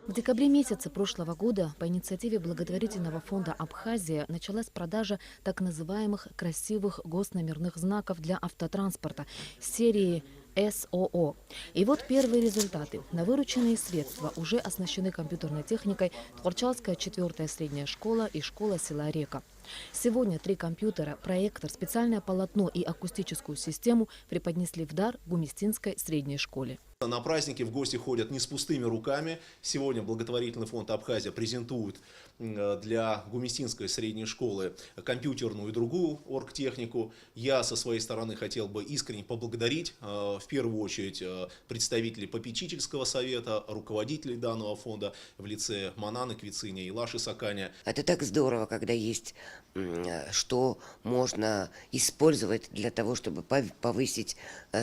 В декабре месяце прошлого года по инициативе благотворительного фонда «Абхазия» началась продажа так называемых красивых госномерных знаков для автотранспорта серии СОО. И вот первые результаты. На вырученные средства уже оснащены компьютерной техникой Творчалская 4-я средняя школа и школа села Река. Сегодня 3 компьютера, проектор, специальное полотно и акустическую систему преподнесли в дар Гумистинской средней школе. На праздники в гости ходят не с пустыми руками. Сегодня благотворительный фонд «Абхазия» презентует для Гумистинской средней школы компьютерную и другую оргтехнику. Я со своей стороны хотел бы искренне поблагодарить в первую очередь представителей попечительского совета, руководителей данного фонда в лице Мананы Квициня и Лаши Саканя. Это так здорово, когда есть что можно использовать для того, чтобы повысить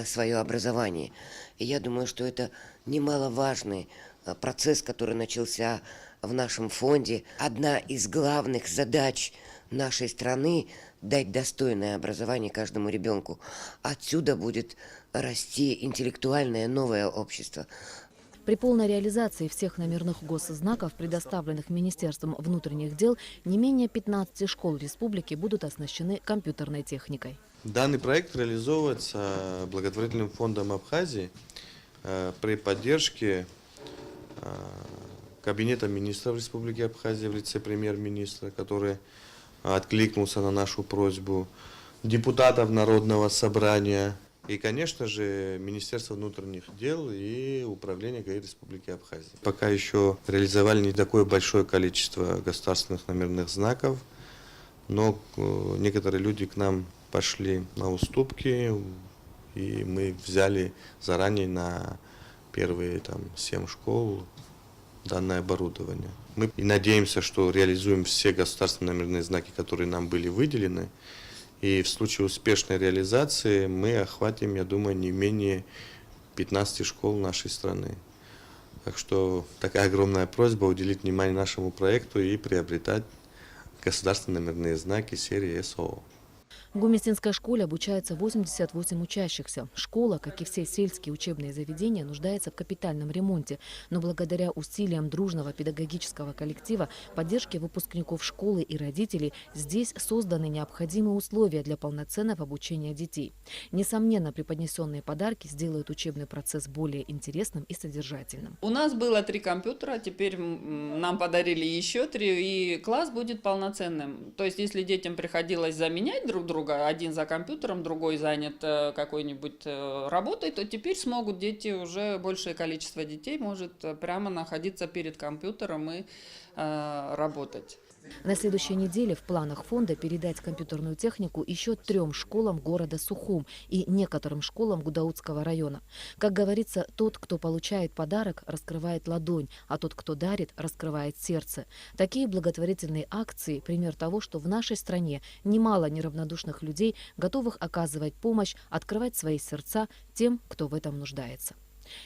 свое образование. И я думаю, что это немаловажный процесс, который начался в нашем фонде. Одна из главных задач нашей страны – дать достойное образование каждому ребенку. Отсюда будет расти интеллектуальное новое общество. При полной реализации всех номерных госзнаков, предоставленных Министерством внутренних дел, не менее 15 школ республики будут оснащены компьютерной техникой. Данный проект реализовывается благотворительным фондом Абхазии при поддержке Кабинета министров Республики Абхазия в лице премьер-министра, который откликнулся на нашу просьбу, депутатов Народного собрания и, конечно же, Министерство внутренних дел и Управление ГАИ Республики Абхазия. Пока еще реализовали не такое большое количество государственных номерных знаков, но некоторые люди к нам пошли на уступки, и мы взяли заранее на первые 7 школ данное оборудование. Мы и надеемся, что реализуем все государственные номерные знаки, которые нам были выделены. И в случае успешной реализации мы охватим, я думаю, не менее 15 школ нашей страны. Так что такая огромная просьба уделить внимание нашему проекту и приобретать государственные номерные знаки серии СОО. В Гумистинской школе обучаются 88 учащихся. Школа, как и все сельские учебные заведения, нуждается в капитальном ремонте. Но благодаря усилиям дружного педагогического коллектива, поддержке выпускников школы и родителей, здесь созданы необходимые условия для полноценного обучения детей. Несомненно, преподнесенные подарки сделают учебный процесс более интересным и содержательным. У нас было 3 компьютера, теперь нам подарили еще 3, и класс будет полноценным. То есть, если детям приходилось заменять друг друга, один за компьютером, другой занят какой-нибудь работой, то теперь смогут дети, уже большее количество детей может прямо находиться перед компьютером и работать. На следующей неделе в планах фонда передать компьютерную технику еще 3 школам города Сухум и некоторым школам Гудаутского района. Как говорится, тот, кто получает подарок, раскрывает ладонь, а тот, кто дарит, раскрывает сердце. Такие благотворительные акции – пример того, что в нашей стране немало неравнодушных людей, готовых оказывать помощь, открывать свои сердца тем, кто в этом нуждается.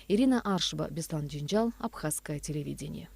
Ирина Аршба, Беслан Джинджал, Абхазское телевидение.